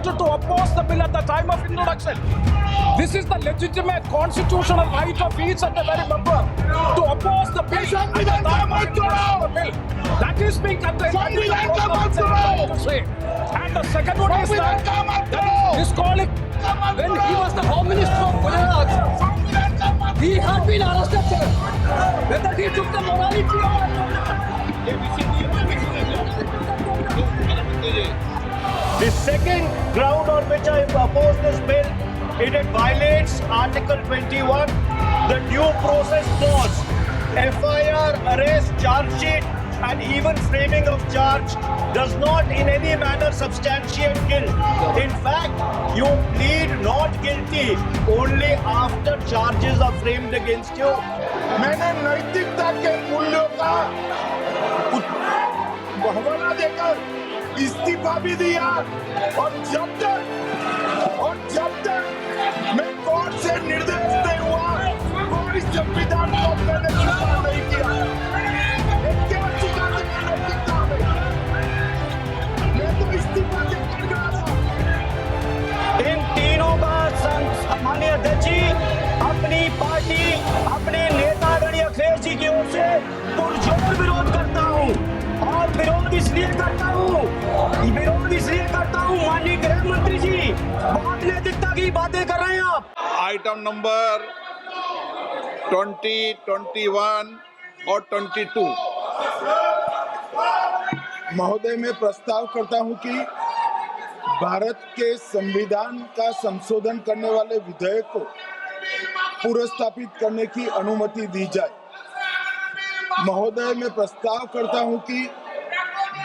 to oppose the bill at the time of introduction. This is the legitimate constitutional right of each and every member to oppose the bill at the time of introduction of the bill. That is being contained by the to say. And the second one is that this calling When he was the Home Minister of Gujarat, he had been arrested, sir. Whether he took the morality or The second ground on which I oppose this bill, it violates Article 21, the due process clause. FIR, arrest, charge sheet, and even framing of charge does not in any manner substantiate guilt. In fact, you plead not guilty only after charges are framed against you. मैंने नैतिकता के मूल्यों का हवाला देकर इस्तीफा भी दिया और जब तक मैं कोर्ट से निर्देश नहीं हुआ कोई संविधान को मैंने स्वीकार नहीं किया। ये क्या स्वीकार किया नैतिकता में? मैं तो इस्तीफा देकर गया था। इन तीनों का माननीय अध्यक्ष जी अपनी पार्टी अपने नेता आदरणीय अखिलेश जी की ओर से पुरजोर विरोध करता हूँ और विरोध इसलिए करता हूँ माननीय गृह मंत्री जी बहुत नैतिकता की बातें कर रहे हैं आप। आइटम नंबर 20, 21 और 22। महोदय, मैं प्रस्ताव करता हूं कि भारत के संविधान का संशोधन करने वाले विधेयक को पुनर्स्थापित करने की अनुमति दी जाए। महोदय, मैं प्रस्ताव करता हूं कि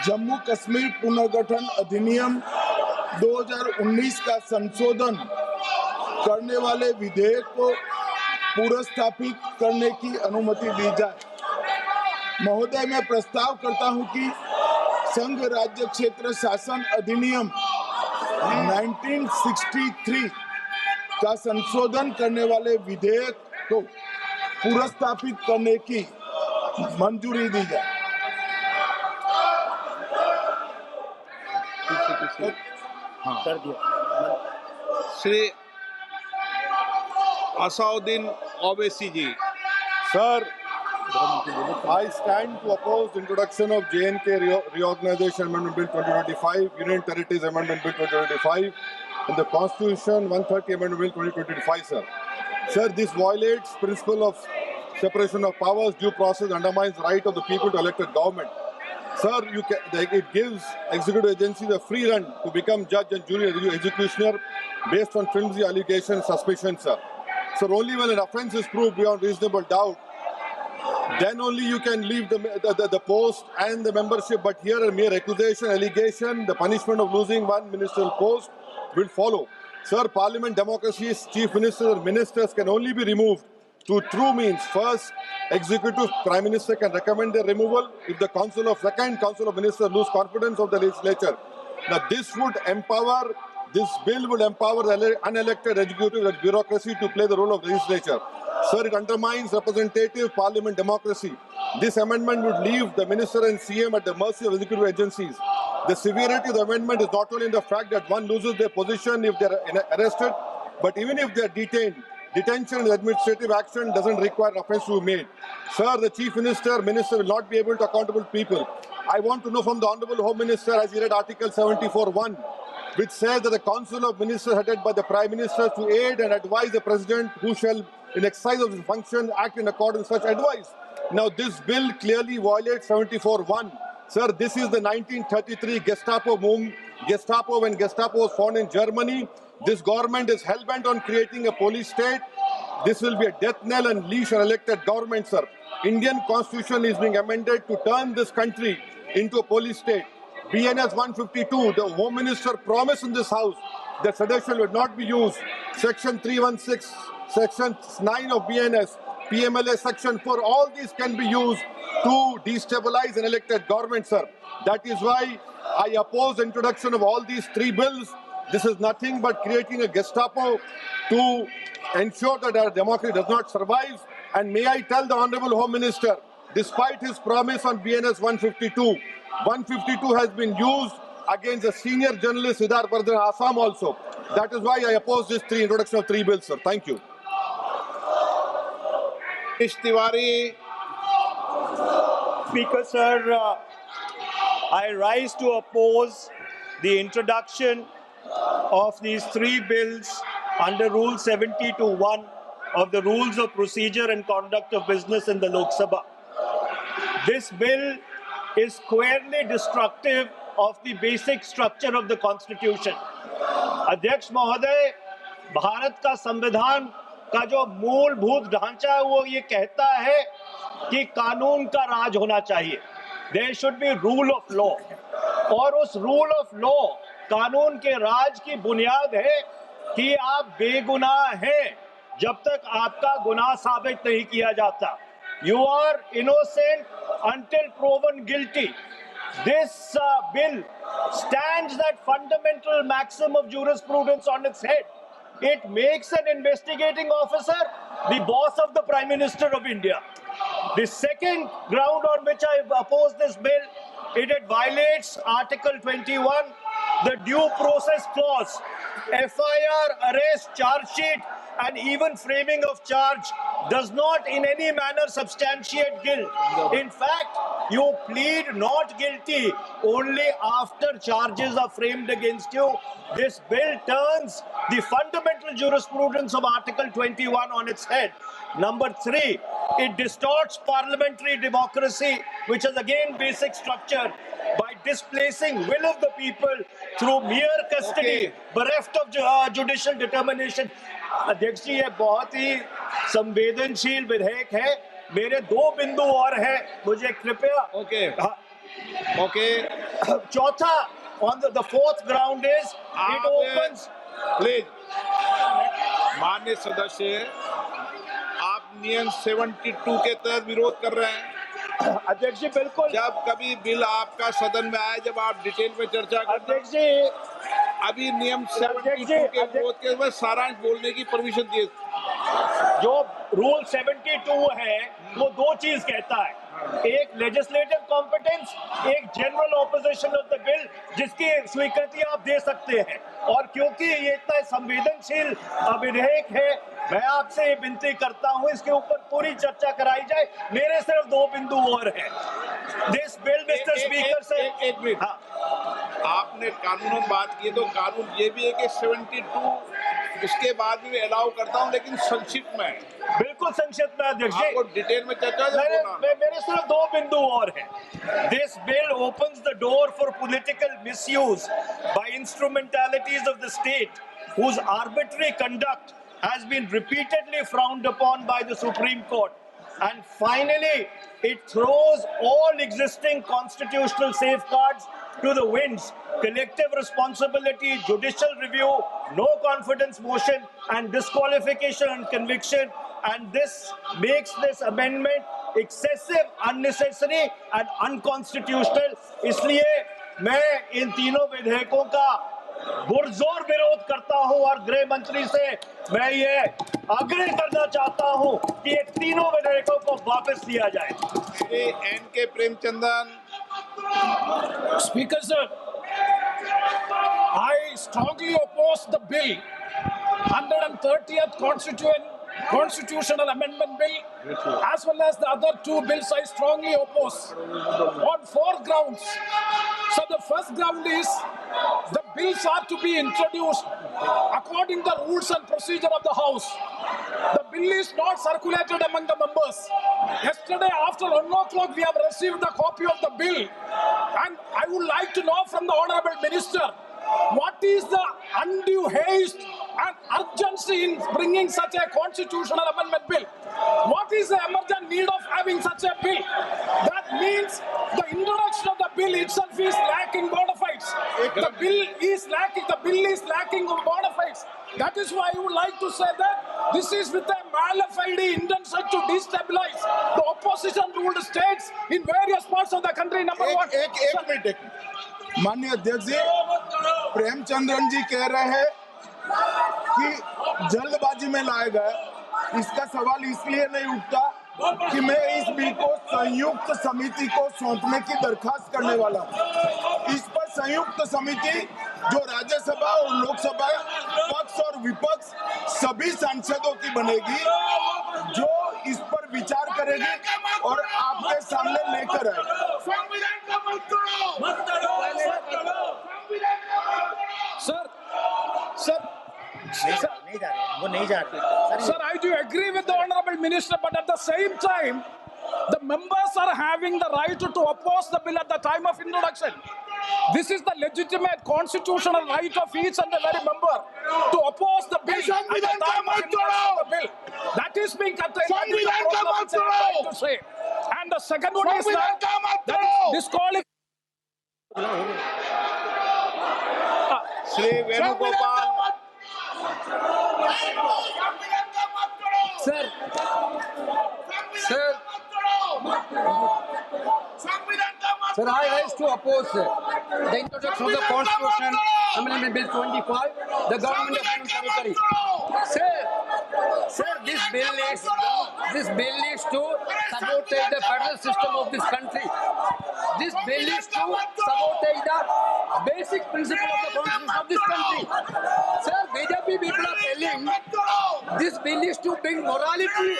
जम्मू कश्मीर पुनर्गठन अधिनियम 2019 का संशोधन करने वाले विधेयक को पुनर्स्थापित करने की अनुमति दी जाए। महोदय, मैं प्रस्ताव करता हूं कि संघ राज्य क्षेत्र शासन अधिनियम 1963 का संशोधन करने वाले विधेयक को पुनर्स्थापित करने की मंजूरी दी जाए। श्री असाउद्दीन ओवैसी जी। Sir, I stand to oppose the introduction of JNK Reorganization Amendment Bill 2025, Union Territories Amendment Bill 2025, and the Constitution 130 Amendment Bill 2025, sir. Sir, this violates principle of separation of powers, due process, undermines the right of the people to elect a government. Sir, it gives executive agencies a free run to become judge and jury executioner based on flimsy allegations, suspicions, sir. Sir, only when an offence is proved beyond reasonable doubt, then only you can leave the post and the membership. But here a mere accusation, allegation, the punishment of losing one ministerial post will follow. Sir, parliament democracy's chief ministers and ministers can only be removed through true means. First, executive prime minister can recommend their removal if the second council of ministers lose confidence of the legislature. Now this bill would empower the unelected executive bureaucracy to play the role of legislature. Sir, it undermines representative parliament democracy. This amendment would leave the minister and CM at the mercy of executive agencies. The severity of the amendment is not only in the fact that one loses their position if they are arrested, but even if they are detained. Detention and administrative action doesn't require offence to be made. Sir, the chief minister will not be able to accountable people. I want to know from the Honorable Home Minister, as he read Article 74(1), which says that the Council of Ministers headed by the Prime Minister to aid and advise the President who shall, in exercise of his function, act in accordance with such advice. Now, this bill clearly violates 74(1). Sir, this is the 1933 Gestapo movement. When Gestapo was found in Germany, this government is hell-bent on creating a police state. This will be a death knell and leash an elected government, sir. Indian constitution is being amended to turn this country into a police state. BNS 152, the Home Minister promised in this house that sedition would not be used. Section 316, Section 9 of BNS, PMLA Section 4, all these can be used to destabilize an elected government, sir. That is why I oppose the introduction of all these three bills. This is nothing but creating a Gestapo to ensure that our democracy does not survive. And may I tell the Honorable Home Minister, despite his promise on BNS 152, 152 has been used against the senior journalist Siddharth Bardhan Assam also. That is why I oppose this introduction of 3 bills, sir. Thank you. Manish Tiwari, Speaker, sir, I rise to oppose the introduction of these 3 bills under Rule 70(1) of the Rules of Procedure and Conduct of Business in the Lok Sabha. This bill is squarely destructive of the basic structure of the Constitution. अध्यक्ष महोदय, भारत का संविधान का जो मूलभूत ढांचा है वो ये कहता है कि कानून का राज होना चाहिए. There should be rule of law. और उस rule of law, कानून के राज की बुनियाद है कि आप बेगुनाह हैं जब तक आपका गुनाह साबित नहीं किया जाता. You are innocent until proven guilty. This bill stands that fundamental maxim of jurisprudence on its head. It makes an investigating officer the boss of the Prime Minister of India. The second ground on which I oppose this bill, it violates Article 21, the due process clause. FIR, arrest, charge sheet, and even framing of charge does not in any manner substantiate guilt. In fact, you plead not guilty only after charges are framed against you. This bill turns the fundamental jurisprudence of Article 21 on its head. Number 3, it distorts parliamentary democracy, which is again basic structure, by displacing will of the people through mere custody, bereft of judicial determination. अध्यक्ष जी, ये बहुत ही संवेदनशील विधेयक है. मेरे 2 बिंदु और हैं, मुझे कृपया. Okay. चौथा, on the fourth ground is it opens. Please, माननीय सदस्य, आप नियम 72 के तहत विरोध कर रहे हैं. अध्यक्ष जी, बिल्कुल. जब कभी बिल आपका सदन में आए, जब आप डिटेल में चर्चा करते हैं. अध्यक्ष जी, अभी नियम 72 के विरोध के बाद सारांश बोलने की परमिशन दिए. जो रूल 72 है वो 2 चीज कहता है. एक लेजिस्लेटिव कॉम्पिटेंस, एक general opposition of the bill, जिसकी स्वीकृति आप दे सकते हैं. और क्योंकि ये इतना संवेदनशील विधेयक है, मैं आपसे ये विनती करता हूं इसके ऊपर पूरी चर्चा कराई जाए. मेरे सिर्फ 2 बिंदु और हैं. दिस बिल, मिस्टर स्पीकर, से एक मिनट. आपने कानून में बात की, तो कानून ये भी है कि 72 उसके बाद भी अलाउ करता हूं, लेकिन संक्षिप्त में. बिल्कुल संक्षिप्त में अध्यक्ष जी. आपको डिटेल में चर्चा मेरे सिर्फ 2 बिंदु और हैं. This bill opens the door for political misuse by instrumentalities of the state whose arbitrary conduct has been repeatedly frowned upon by the Supreme Court. And finally, it throws all existing constitutional safeguards to the winds. Collective responsibility, judicial review, no confidence motion, and disqualification and conviction. And this makes this amendment excessive, unnecessary, and unconstitutional. इसलिए मैं इन तीनों विधेयकों का पुरजोर विरोध करता हूं और गृह मंत्री से मैं ये आग्रह करना चाहता हूं कि ये तीनों विधेयकों को वापस लिया जाए. Shri N.K. Premachandran. Speaker sir, I strongly oppose the bill, 130th Constitutional Amendment Bill, as well as the other 2 bills I strongly oppose on 4 grounds. So the first ground is the bills are to be introduced according to the rules and procedure of the House. The bill is not circulated among the members. Yesterday after 1 o'clock we have received the copy of the bill, and I would like to know from the Honourable Minister, what is the undue haste and urgency in bringing such a constitutional amendment bill? What is the emergent need of having such a bill? That means the introduction of the bill itself is lacking bona fides. The bill is lacking bona fides. That is why I would like to say that this is with a mala fide intention to destabilize the opposition-ruled states in various parts of the country. Number one. एक minute. माननीय अध्यक्ष जी, प्रेमचंद्रन जी कह रहे हैं कि जल्दबाजी में लाया गया. इसका सवाल इसलिए नहीं उठता कि मैं इस बिल को संयुक्त समिति को सौंपने की दरखास्त करने वाला हूं। इस पर संयुक्त समिति जो राज्यसभा और लोकसभा पक्ष और विपक्ष सभी सांसदों की बनेगी, जो इस पर विचार करेगी और आपके सामने लेकर आएगी। Sir, I do agree with the Honorable Minister, but at the same time, the members are having the right to oppose the bill at the time of introduction. This is the legitimate constitutional right of each and every member to oppose the bill at the time of introduction of the bill. That is being contained in the program, which I am trying to say. And the second one is that is disqualification. Shri Venugopal Sir, I rise to oppose the introduction of the Constitution Amendment Bill 25, the Government of Union Territory. Sir, this bill is to sabotage the federal system of this country. This bill is to sabotage the basic principle of the constitution of this country. Sir, BJP people are telling this bill is to bring morality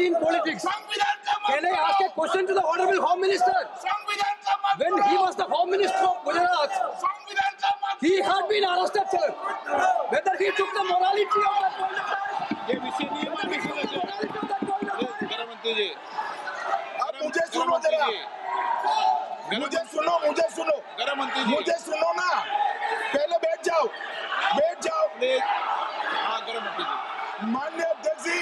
in politics. Can I ask a question to the Honorable Home Minister? When he was the Home Minister of Gujarat, he had been arrested, sir. Whether he took the morality of that point of time, ये विषय नहीं है, morality of that point of time. गृह मंत्री जी, अब मुझे सुनो जरा, मुझे सुनो गृह मंत्री जी, मुझे सुनो ना, पहले बैठ जाओ। हाँ गृह मंत्री जी, माननीय अध्यक्ष जी,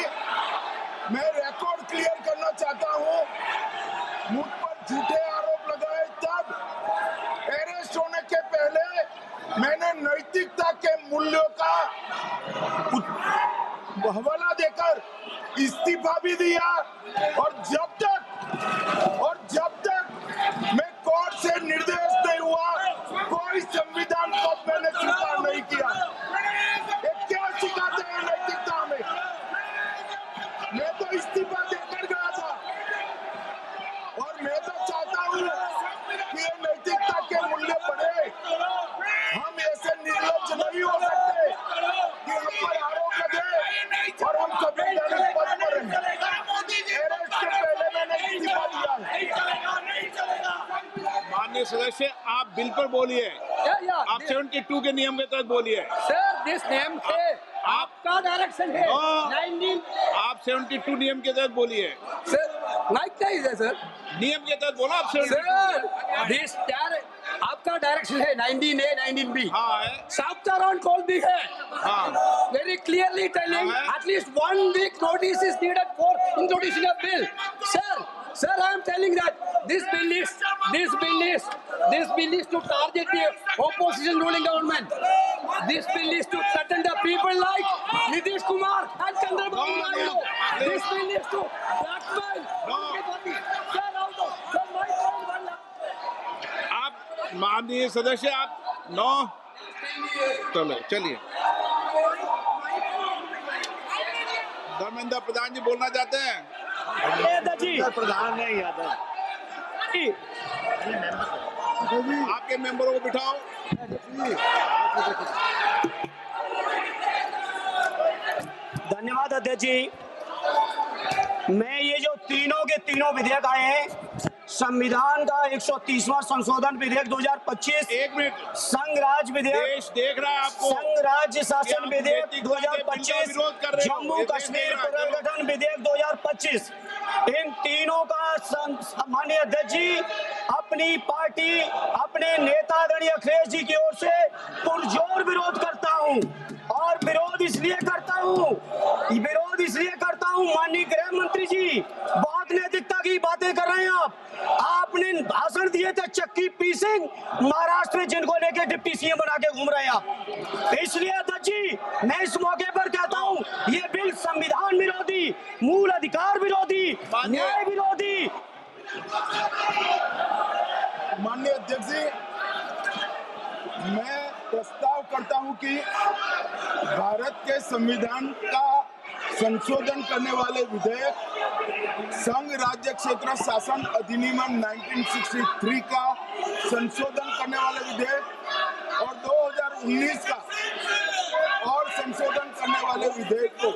मैं रिकॉर्ड क्लियर करना चाहता हूं। मुझ पर झूठे आरोप लगाए तब अरेस्ट होने के पहले मैंने नैतिकता के मूल्यों का हवाला देकर इस्तीफा भी दिया, और जब तक मैं कोर्ट से निर्देश नहीं हुआ, कोई संविधान को मैंने स्वीकार नहीं किया। ये क्या सिखाते हैं नैतिकता में? मैं तो इस्तीफा देकर गया था, और मैं तो चाहता हूँ कि ये नैतिकता के मूल्य बढ़े। हम ऐसे निर्लज्ज नहीं हो सकते कि हम पर आरोप लगे और हम संवैधानिक पद पर रहें। अरेस्ट से पहले मैंने इस्तीफा दिया है। माननीय सदस्य, आप बिल पर बोलिए, आप 72 के नियम के तहत बोलिए। Sir, this name है, आपका डायरेक्शन है। 19 आप 72 नियम के तहत बोलिए। Sir, माइक क्या है सर? नियम के तहत बोला आप 72। Sir, this आपका डायरेक्शन है 19A, 19B। हाँ है। Chapter call भी है। हाँ। Very clearly telling हाँ। at least 1 week notice is needed for introducing a bill. Sir, I am telling that this bill is to target the opposition ruling government. This bill is to threaten the people like Nitish Kumar and Chandrababu Naidu. This bill is to blackmail everybody. Sir, also, sir, my point one last. आप माननीय सदस्य, आप 9 चलिए। धर्मेंद्र प्रधान जी बोलना चाहते हैं? प्रधान नहीं यादव, आपके मेंबरों को बिठाओ। धन्यवाद अध्यक्ष जी। मैं ये जो तीनों के तीनों विधेयक आए हैं, संविधान का 130वां संशोधन विधेयक 2025, 1 मिनट, संघ राज्य विधेयक, देश देख रहा है आपको। संघ राज्य शासन कि आप विधेयक नैतिकता के बिल का 2025, विरोध कर रहे हो। जम्मू ये कश्मीर देख रहा है। पुनर्गठन विधेयक 2025, इन तीनों का माननीय अध्यक्ष जी, अपनी पार्टी, अपने नेतागण अखिलेश जी की ओर से पुरजोर विरोध करता हूं। और विरोध इसलिए करता हूं माननीय गृह मंत्री जी, बहुत नैतिकता की बातें कर रहे हैं आप। आपने भाषण दिए थे चक्की पी सिंह महाराष्ट्र में, जिनको लेके डिप्टी सीएम बना के घूम रहे हैं आप। इसलिए अध्यक्ष जी, मैं इस मौके पर कहता हूं, ये बिल संविधान विरोधी, मूल अधिकार विरोधी, न्याय विरोधी। माननीय अध्यक्ष जी, मैं प्रस्ताव करता हूं कि भारत के संविधान का संशोधन करने वाले विधेयक, संघ राज्य क्षेत्र शासन अधिनियम 1963 का संशोधन करने वाले विधेयक और 2019 का और संशोधन करने वाले विधेयक को